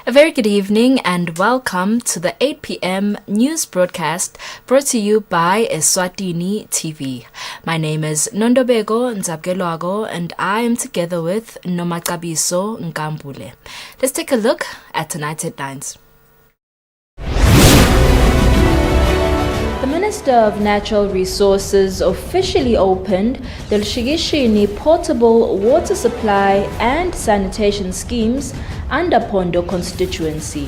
A very good evening and welcome to the 8 p.m. news broadcast brought to you by Eswatini TV. My name is Nondobego Nzabgelwago and I am together with Nomakabiso Nkambule. Let's take a look at tonight's headlines. The Minister of Natural Resources officially opened the Lushigishini portable water supply and sanitation schemes under Pondo constituency.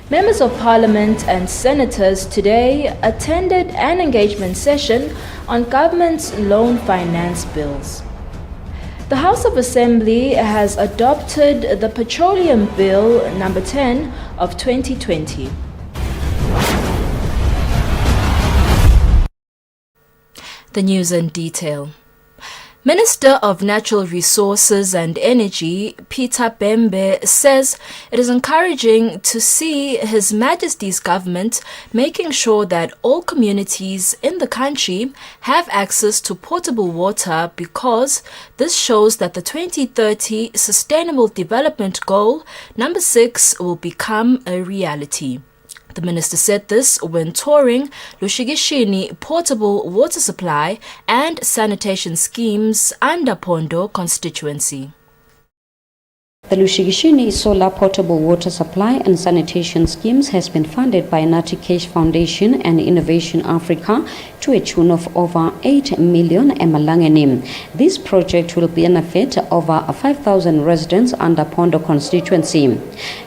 Members of Parliament and senators today attended an engagement session on government's loan finance bills. The House of Assembly has adopted the Petroleum Bill number 10 of 2020. The news in detail. Minister of Natural Resources and Energy, Peter Bembe, says it is encouraging to see His Majesty's government making sure that all communities in the country have access to potable water because this shows that the 2030 Sustainable Development Goal number 6 will become a reality. The minister said this when touring Lushigishini portable water supply and sanitation schemes under Pondo constituency. The Lushigishini Solar Portable Water Supply and Sanitation Schemes has been funded by Natikesh Foundation and Innovation Africa to a tune of over 8 million emalangeni. This project will benefit over 5,000 residents under Pondo constituency.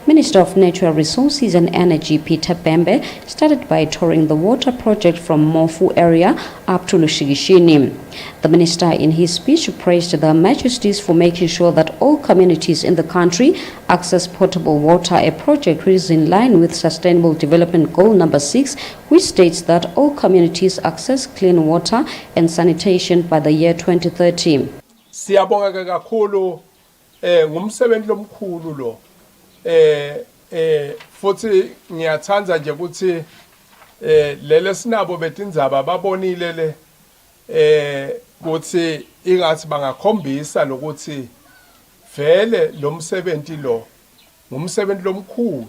Minister of Natural Resources and Energy Peter Bembe started by touring the water project from Mofu area up to Lushigishini. The minister in his speech praised the Majesties for making sure that all communities in the country access potable water, a project which is in line with Sustainable Development Goal number 6, which states that all communities access clean water and sanitation by the year 2030. Siyabonga kakhulu ngumsebenzi lomkhulu lo futhi ngiyathanda nje ukuthi lele sinabo betindzaba babonile le ukuthi ingathi bangakhombisa lokuthi vele lo msebenzi lo ngumsebenzi lomkhulu.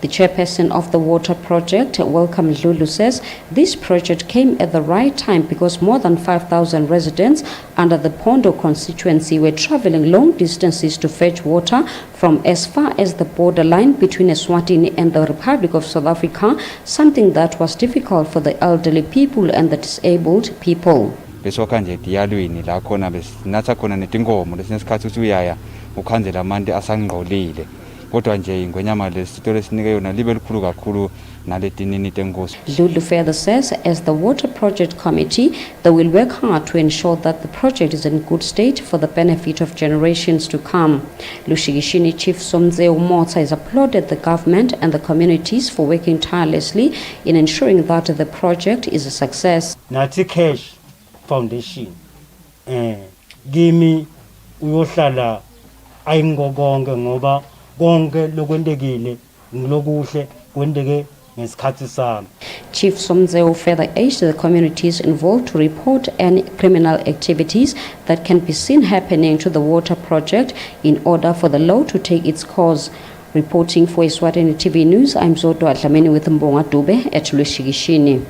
The chairperson of the water project, Welcome Lulu, says this project came at the right time because more than 5,000 residents under the Pondo constituency were traveling long distances to fetch water from as far as the borderline between Eswatini and the Republic of South Africa, something that was difficult for the elderly people and the disabled people. Besokanje diyalweni la khona besinatha khona netinkomo lesineskhathi usuyaya ukhanzela amanti asangqolile kodwa nje ingwenyama lesitolo esinike yona libe likhulu kakhulu naletinini tenkosi. Lulu further says as the water project committee they will work hard to ensure that the project is in good state for the benefit of generations to come. Lushigishini Chief Somzeo Motsa has applauded the government and the communities for working tirelessly in ensuring that the project is a success. Natikesh Foundation Gimi uyohlala ayingokonke ngoba konke lokwendekile ngilokuhle kwendeke ngesikhathi sami. Chief Somzeo further urged the communities involved to report any criminal activities that can be seen happening to the water project in order for the law to take its course. Reporting for Eswatini TV News, I'm Zoto Atlameni with Mbonga Dube at Lushigishini.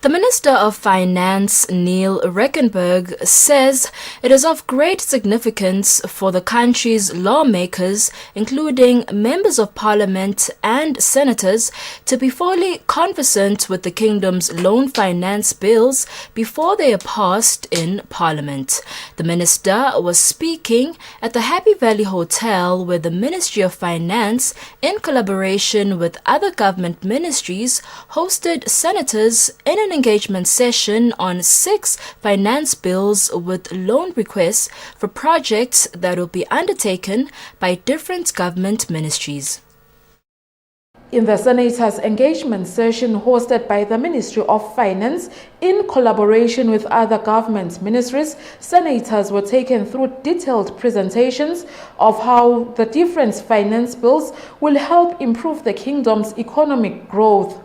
The Minister of Finance, Neil Reckenberg, says it is of great significance for the country's lawmakers, including members of parliament and senators, to be fully conversant with the kingdom's loan finance bills before they are passed in parliament. The minister was speaking at the Happy Valley Hotel where the Ministry of Finance, in collaboration with other government ministries, hosted senators in an engagement session on 6 finance bills with loan requests for projects that will be undertaken by different government ministries. In the Senators' engagement session hosted by the Ministry of Finance in collaboration with other government ministries, senators were taken through detailed presentations of how the different finance bills will help improve the kingdom's economic growth.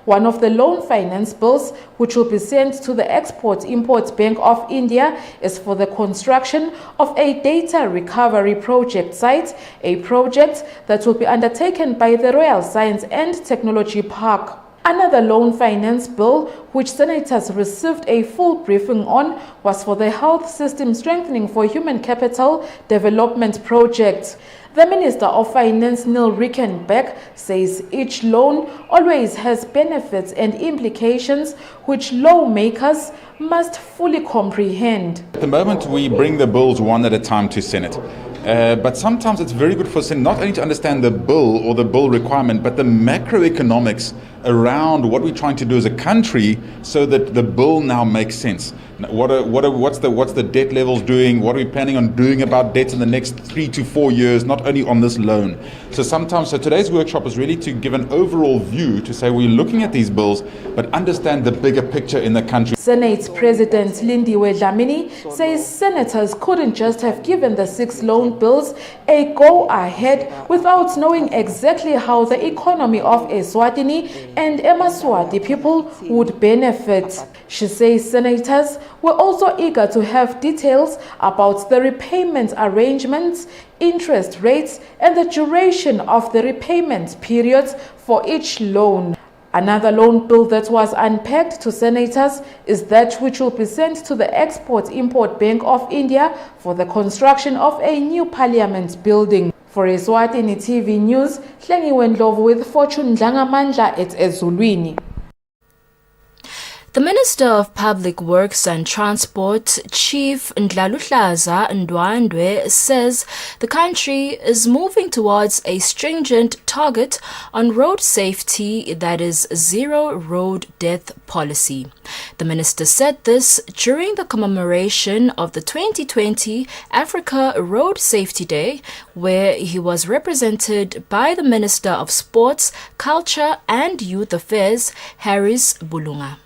One of the loan finance bills, which will be sent to the Export-Import Bank of India, is for the construction of a data recovery project site, a project that will be undertaken by the Royal Science and Technology Park. Another loan finance bill, which senators received a full briefing on, was for the Health System Strengthening for Human Capital Development Project. The Minister of Finance, Neil Rickenback, says each loan always has benefits and implications which lawmakers must fully comprehend. At the moment, we bring the bills one at a time to Senate. But sometimes it's very good for Senate not only to understand the bill or the bill requirement, but the macroeconomics around what we're trying to do as a country so that the bill now makes sense. What's the debt levels doing? What are we planning on doing about debts in the next 3 to 4 years, not only on this loan? So today's workshop is really to give an overall view to say we're looking at these bills, but understand the bigger picture in the country. Senate President Lindiwe Dlamini says senators couldn't just have given the 6 loan bills a go-ahead without knowing exactly how the economy of Eswatini and Emaswati people would benefit. She says senators were also eager to have details about the repayment arrangements, interest rates, and the duration of the repayment periods for each loan. Another loan bill that was unpacked to senators is that which will be sent to the Export-Import Bank of India for the construction of a new parliament building. For Eswatini TV News, Hlengiwe Ndlovu with Fortune Dlangamandla at Ezulwini. The Minister of Public Works and Transport, Chief Ndlaluhlaza Ndwandwe, says the country is moving towards a stringent target on road safety, that is, zero road death policy. The minister said this during the commemoration of the 2020 Africa Road Safety Day, where he was represented by the Minister of Sports, Culture and Youth Affairs, Harris Bulunga.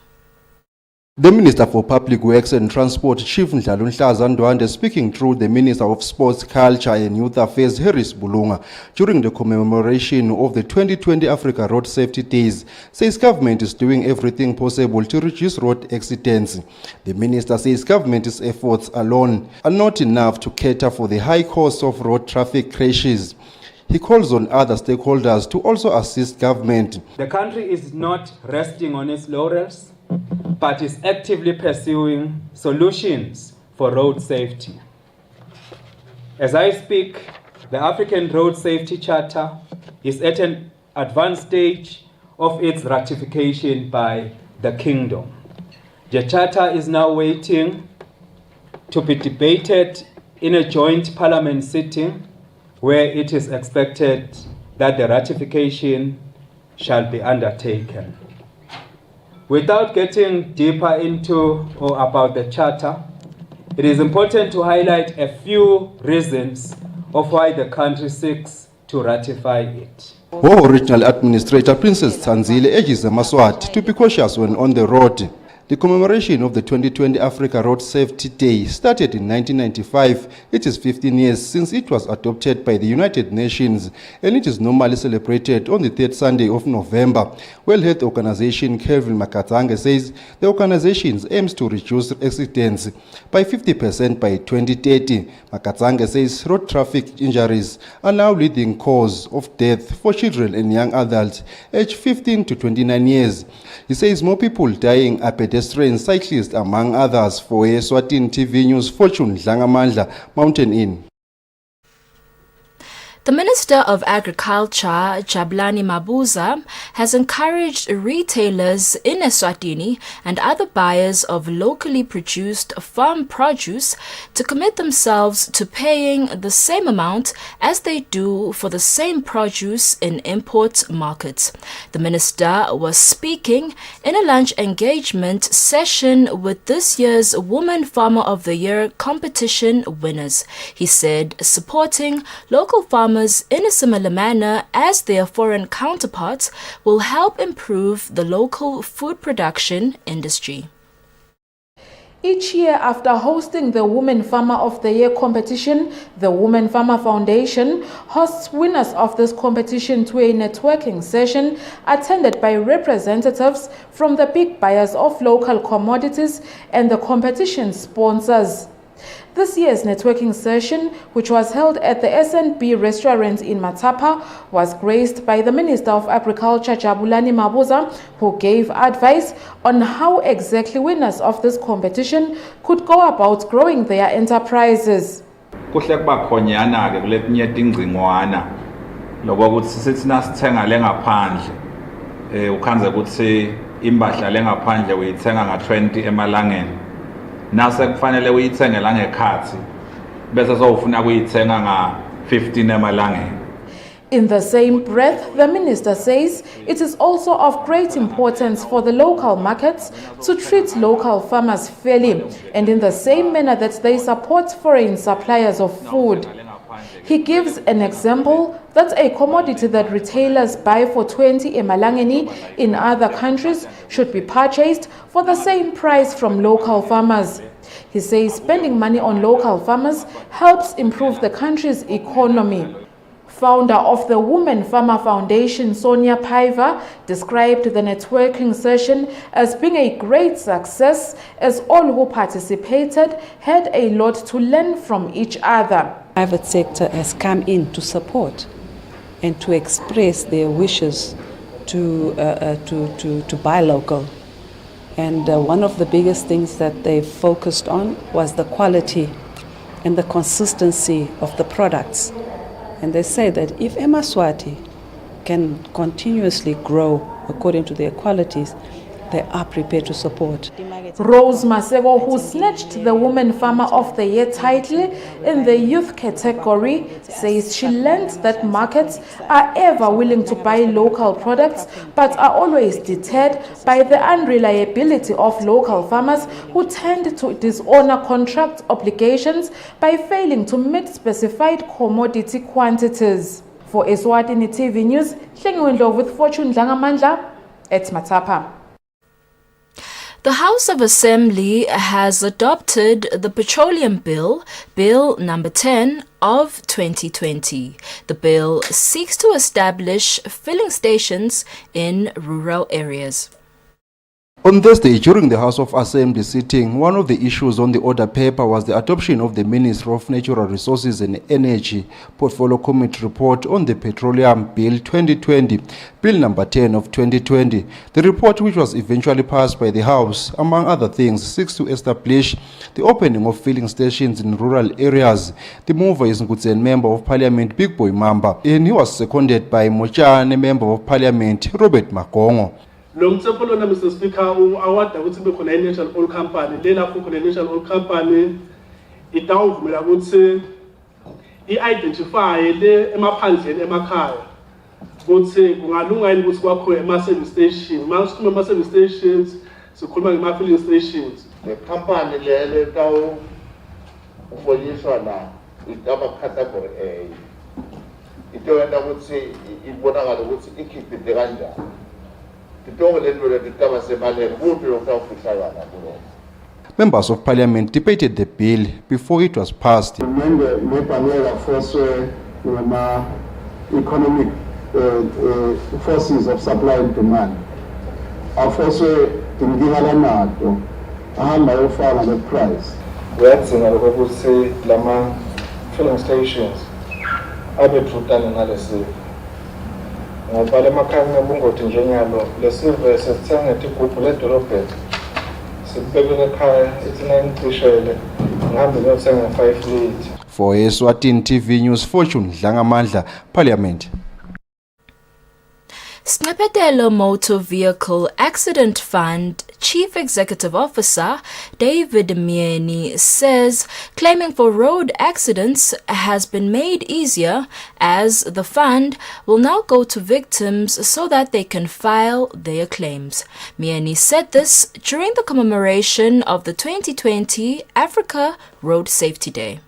The Minister for Public Works and Transport, Chief Ndlaluhlaza Ndwandwe, speaking through the Minister of Sports, Culture and Youth Affairs, Harris Bulunga, during the commemoration of the 2020 Africa Road Safety Days, says government is doing everything possible to reduce road accidents. The Minister says government's efforts alone are not enough to cater for the high cost of road traffic crashes. He calls on other stakeholders to also assist government. The country is not resting on its laurels, but is actively pursuing solutions for road safety. As I speak, the African Road Safety Charter is at an advanced stage of its ratification by the Kingdom. The Charter is now waiting to be debated in a joint parliament sitting where it is expected that the ratification shall be undertaken. Without getting deeper into or about the Charter, it is important to highlight a few reasons of why the country seeks to ratify it. War Regional Administrator Princess Tsanzile urges the Maswati to be cautious when on the road. The commemoration of the 2020 Africa Road Safety Day started in 1995. It is 15 years since it was adopted by the United Nations, and it is normally celebrated on the third Sunday of November. World Health Organization Kevin Makatsange says the organization aims to reduce accidents by 50% by 2030. Makatsange says road traffic injuries are now leading cause of death for children and young adults aged 15 to 29 years. He says more people dying are pedestrians, cyclists, among others. For Eswatini TV News, Fortune Dlangamandla, Mountain Inn. The Minister of Agriculture, Jabulani Mabuza, has encouraged retailers in Eswatini and other buyers of locally produced farm produce to commit themselves to paying the same amount as they do for the same produce in import markets. The minister was speaking in a lunch engagement session with this year's Woman Farmer of the Year competition winners. He said supporting local farmers in a similar manner as their foreign counterparts will help improve the local food production industry. Each year, after hosting the Women Farmer of the Year competition, the Women Farmer Foundation hosts winners of this competition to a networking session attended by representatives from the big buyers of local commodities and the competition sponsors. This year's networking session, which was held at the S&B restaurant in Matapa, was graced by the Minister of Agriculture, Jabulani Mabuza, who gave advice on how exactly winners of this competition could go about growing their enterprises. Kuhle kuba khonyana ke kuletinye tingcingwana loba ukuthi sithi nasithenga lengaphandle ukhanze ukuthi imbahla lengaphandle uyithenga nga20 emalangeni nase kufanele uyithenge la ngekhathi bese sowufuna kuyithenga nga15 emalangeni. In the same breath, the minister says it is also of great importance for the local markets to treat local farmers fairly and in the same manner that they support foreign suppliers of food. He gives an example that a commodity that retailers buy for 20 emalangeni in other countries should be purchased for the same price from local farmers. He says spending money on local farmers helps improve the country's economy. Founder of the Women Farmer Foundation, Sonia Paiva, described the networking session as being a great success as all who participated had a lot to learn from each other. The private sector has come in to support and to express their wishes to buy local. And one of the biggest things that they focused on was the quality and the consistency of the products. And they say that if Eswatini can continuously grow according to their qualities, they are prepared to support. Rose Masego, who snatched the Woman Farmer of the Year title in the youth category, says she learned that markets are ever willing to buy local products but are always deterred by the unreliability of local farmers who tend to dishonor contract obligations by failing to meet specified commodity quantities. For Eswatini TV News, Hlengiwe with Fortune Dlangamandla at Matapa. The House of Assembly has adopted the Petroleum Bill, Bill number 10 of 2020. The bill seeks to establish filling stations in rural areas. On Thursday, during the House of Assembly sitting, one of the issues on the order paper was the adoption of the Ministry of Natural Resources and Energy Portfolio Committee report on the Petroleum Bill 2020, Bill number 10 of 2020. The report, which was eventually passed by the House, among other things, seeks to establish the opening of filling stations in rural areas. The mover is Ngutsen, Member of Parliament Big Boy Mamba, and he was seconded by Mochane, Member of Parliament Robert Magongo. Lo mthetho lona Mr Speaker awada ukuthi kube khona i-national oil company lela khona i-national oil company itawuvumela ukuthi i-identify le emaphandleni emakhaya ukuthi kungalunga yini ukuthi kwakho ama-service station manje sikhuluma ama-service stations sikhuluma ngama-filling stations le company lele tawu ufoyiswa la itaba category A itoyenda ukuthi ibonakala ukuthi ikhiphe kanjani. Members of Parliament debated the bill before it was passed. Economic forces of supply and demand. Also, in Gihalanato, the price. We are saying that Lama filling stations are being analysis. Ngoba lemakhaya ngobungothi njenjalo lesive sesithenga igubhu ledolobheni sibekele ekhaya ithi nayingicishele ngihambe ngiyothenga 5 litre. For Eswatini TV News, Fortune Dlangamandla, Parliament. Snapetelo Motor Vehicle Accident Fund Chief Executive Officer David Mieni says claiming for road accidents has been made easier as the fund will now go to victims so that they can file their claims. Mieni said this during the commemoration of the 2020 Africa Road Safety Day.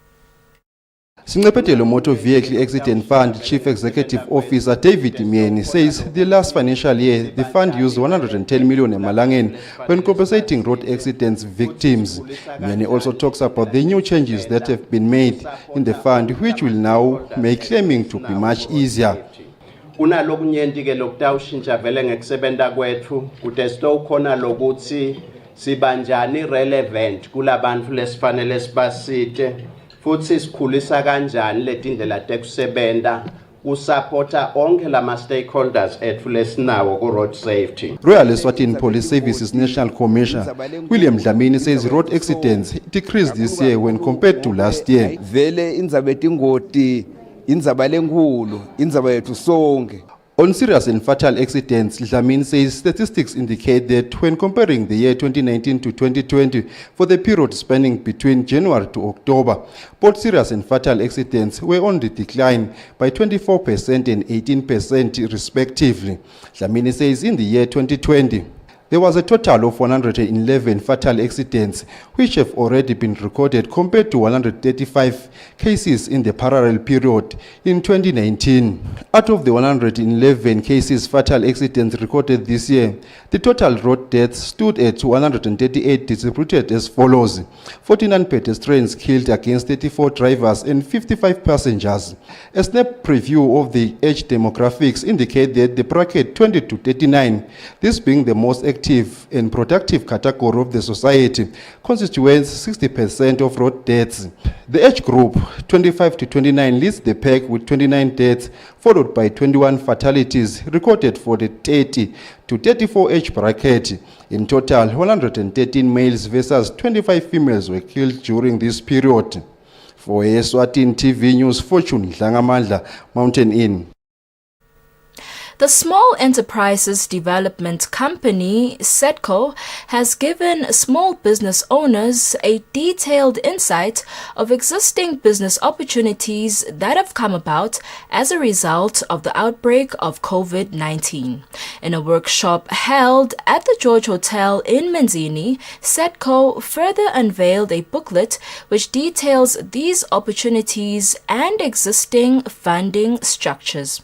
Sincephetelo Motor Vehicle Accident Fund Chief Executive Officer David Mieni says the last financial year the fund used 110 million emalangeni when compensating road accidents victims. Mieni also talks about the new changes that have been made in the fund which will now make claiming to be much easier. Kunalokunyenti ke lokutawushintsha vele ngekusebenta kwethu kude sitowukhona lokuthi sibanjani relevant kulabantu lesifanele sibasite futhi sikhulisa kanjani letindlela tekusebenta kusupporta onke lama stakeholders ethu lesinawo ku road safety. Royal Eswatini Police Services National Commissioner William Dlamini says road accidents decreased this year when compared to last year. Vele indzaba yetingoti indzaba lenkulu indzaba yethu sonke. On serious and fatal accidents, Dlamini says statistics indicate that when comparing the year 2019 to 2020 for the period spanning between January to October, both serious and fatal accidents were on the decline by 24% and 18% respectively. Dlamini says in the year 2020, there was a total of 111 fatal accidents which have already been recorded compared to 135 cases in the parallel period in 2019. Out of the 111 cases fatal accidents recorded this year, the total road deaths stood at 138, distributed as follows: 49 pedestrians killed against 34 drivers and 55 passengers. A snap preview of the age demographics indicate that the bracket 20 to 39, this being the most active and productive category of the society, constitutes 60% of road deaths. The age group 25 to 29 leads the pack with 29 deaths, followed by 21 fatalities recorded for the 30 to 34 age bracket. In total, 113 males versus 25 females were killed during this period. For Eswatini TV News, Fortune Dlangamandla, Mountain Inn. The Small Enterprises Development Company, SEDCO, has given small business owners a detailed insight of existing business opportunities that have come about as a result of the outbreak of COVID-19. In a workshop held at the George Hotel in Menzini, SEDCO further unveiled a booklet which details these opportunities and existing funding structures.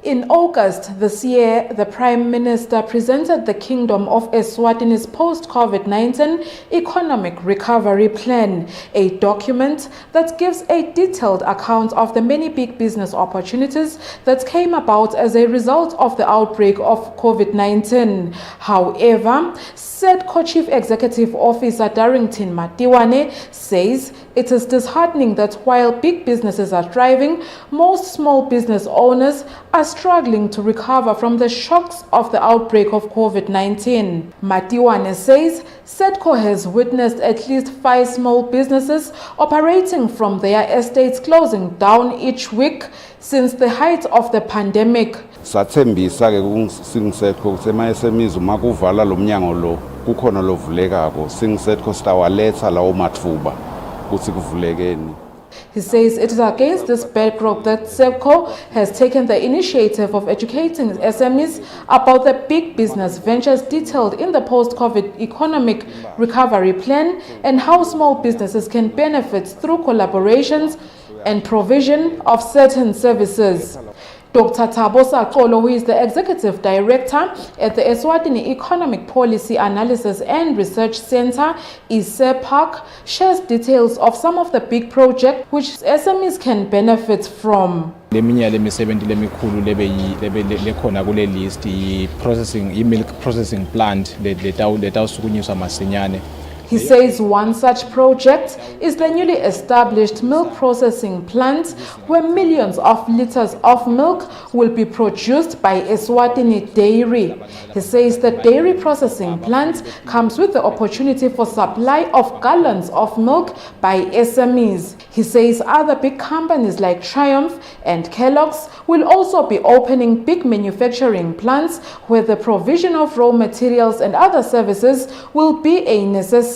In August this year, the Prime Minister presented the Kingdom of Eswatini's post-COVID-19 economic recovery plan, a document that gives a detailed account of the many big business opportunities that came about as a result of the outbreak of COVID-19. However, SEDCO Chief Executive Officer Darrington Matiwane says it is disheartening that while big businesses are thriving, most small business owners are struggling to recover from the shocks of the outbreak of COVID-19. Matiwane says SEDCO has witnessed at least 5 small businesses operating from their estates closing down each week since the height of the pandemic. Sathembisa ke kungiSEDCO ukuthi ema-SMEs uma kuvala lo mnyango lo kukhona lovulekako SEDCO sitawaletha lawo mathuba ukuthi kuvulekeni. He says it is against this backdrop that SEDCO has taken the initiative of educating SMEs about the big business ventures detailed in the post-COVID economic recovery plan and how small businesses can benefit through collaborations and provision of certain services. Dr. Thabo Saqolo, who is the Executive Director at the Eswatini Economic Policy Analysis and Research Center, ISEPAC, shares details of some of the big projects which SMEs can benefit from. Leminye lemisebenzi lemikhulu lekhona kule list i-milk processing plant letawusukunyiswa masinyane. He says one such project is the newly established milk processing plant where millions of liters of milk will be produced by Eswatini Dairy. He says the dairy processing plant comes with the opportunity for supply of gallons of milk by SMEs. He says other big companies like Triumph and Kellogg's will also be opening big manufacturing plants where the provision of raw materials and other services will be a necessity.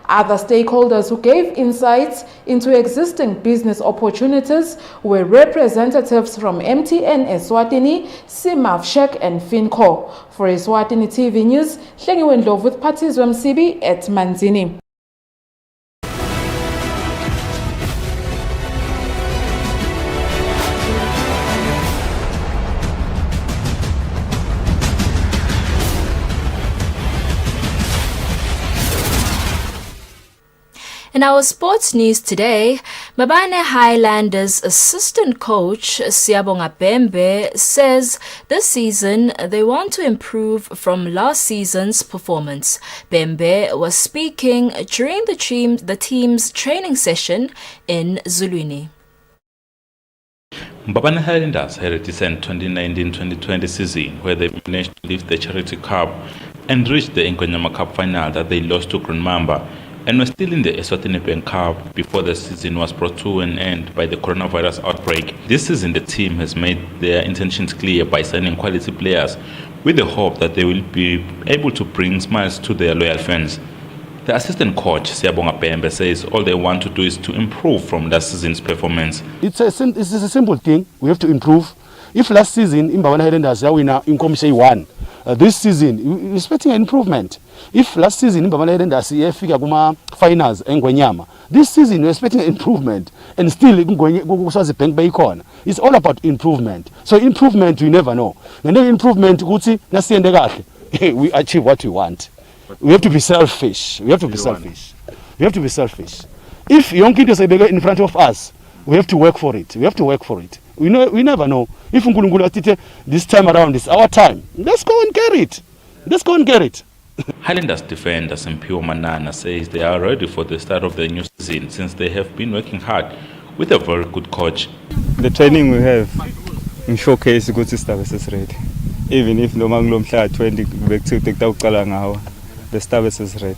Other stakeholders who gave insights into existing business opportunities were representatives from MTN Eswatini, Simavshek and Finco. For Eswatini TV News, Hlengiwe Ndlovu with Patizwe Msibi at Manzini. In our sports news today, babane Highlanders assistant coach Siyabonga Bembe says this season they want to improve from last season's performance. Bembe was speaking during the team's training session in Zulwini. Babane Highlanders had a decent 2019-2020 season where they managed to lift the Charity Cup and reached the Nkonyama Cup final that they lost to Grunmamba, and were still in the Eswatini Cup before the season was brought to an end by the coronavirus outbreak. This season the team has made their intentions clear by signing quality players with the hope that they will be able to bring smiles to their loyal fans. The assistant coach, Siyabonga Bembe, says all they want to do is to improve from last season's performance. It's a simple thing. We have to improve. If last season, Babane Highlanders in Komishe won, this season, we're expecting an improvement. If last season, Babane Highlanders figure kuma finals and Ngwenyama, this season we're expecting an improvement, and still it's all about improvement. So improvement, we never know. And then improvement, we achieve what we want. We have to be selfish. We have to be selfish. We have to be selfish. If young kids are in front of us, we have to work for it. We have to work for it. We never know. If this time around is our time, let's go and get it. Let's go and get it. Highlanders defender Simpiwe Manana says they are ready for the start of the new season since they have been working hard with a very good coach. The training we have in showcase good staff is ready. Even if no man 20 back to take the staff is ready.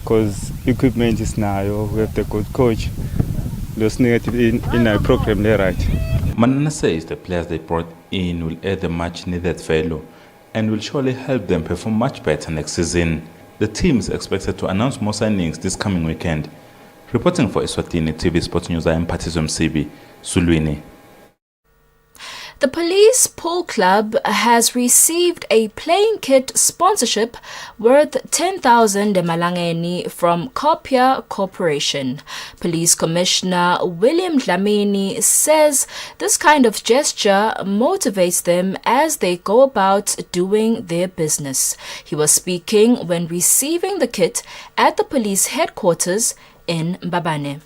Because equipment is now, we have the good coach. Those negative in our program, they're right. Manana says the players they brought in will add a much needed value and will surely help them perform much better next season. The team is expected to announce more signings this coming weekend. Reporting for Eswatini TV Sports News, I am Petroleum Bill, Zulwini. The Police Pool Club has received a playing kit sponsorship worth 10,000 Malangeni from Kopia Corporation. Police Commissioner William Dlamini says this kind of gesture motivates them as they go about doing their business. He was speaking when receiving the kit at the police headquarters in Babane.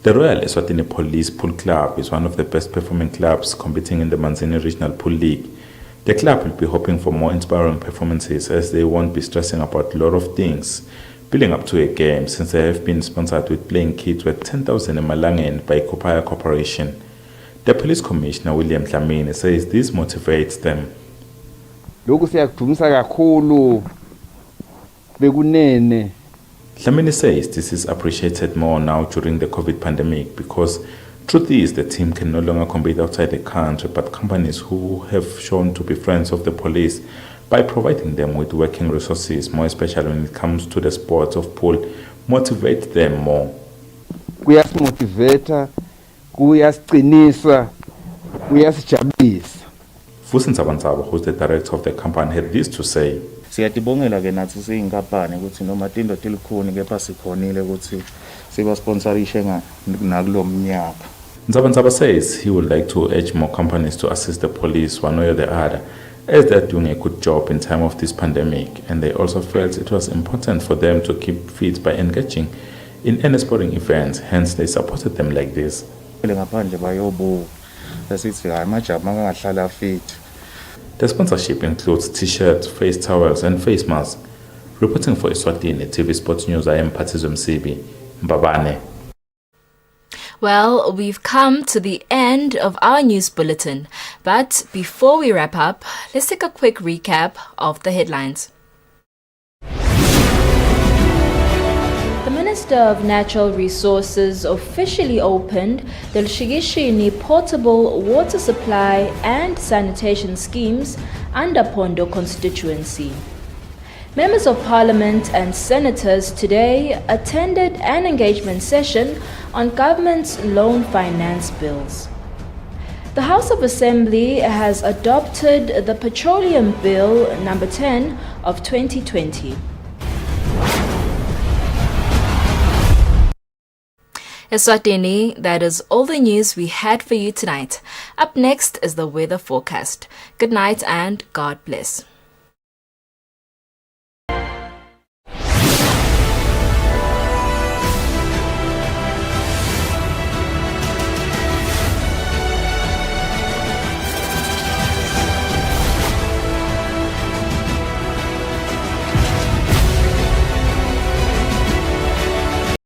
The Royal Eswatini Police Pool Club is one of the best performing clubs competing in the Manzini Regional Pool League. The club will be hoping for more inspiring performances as they won't be stressing about a lot of things building up to a game since they have been sponsored with playing kits worth 10,000 Malangen by Kopia Corporation. The Police Commissioner William Dlamini says this motivates them. Dlamini says this is appreciated more now during the COVID pandemic because truth is the team can no longer compete outside the country, but companies who have shown to be friends of the police by providing them with working resources, more especially when it comes to the sports of pool, motivate them more. Kuyasimotivate, kuyasiqinisa, kuyasijabulisa. Fusin Sabantsaba, who's the director of the company, had this to say. Siyatibongela ke nathi siyinkampani ukuthi noma tindo tilikhuni kepha sikhonile ukuthi sibasponsorishe nakulo mnyaka. Nzabantsaba says he would like to urge more companies to assist the police one way or the other as they're doing a good job in time of this pandemic, and they also felt it was important for them to keep fit by engaging in any sporting events, hence they supported them like this. Ngaphandle bayobuka lasithi hayi majabu mangahlala fit. The sponsorship includes t-shirts, face towels and face masks. Reporting for Eswatini TV Sports News, I am Petroleum Bill, Babane. Well, we've come to the end of our news bulletin, but before we wrap up, let's take a quick recap of the headlines. The Minister of Natural Resources officially opened the Lushigishini Portable Water Supply and Sanitation Schemes under Pondo constituency. Members of Parliament and Senators today attended an engagement session on government's loan finance bills. The House of Assembly has adopted the Petroleum Bill number 10 of 2020. Eswatini, that is all the news we had for you tonight. Up next is the weather forecast. Good night and God bless.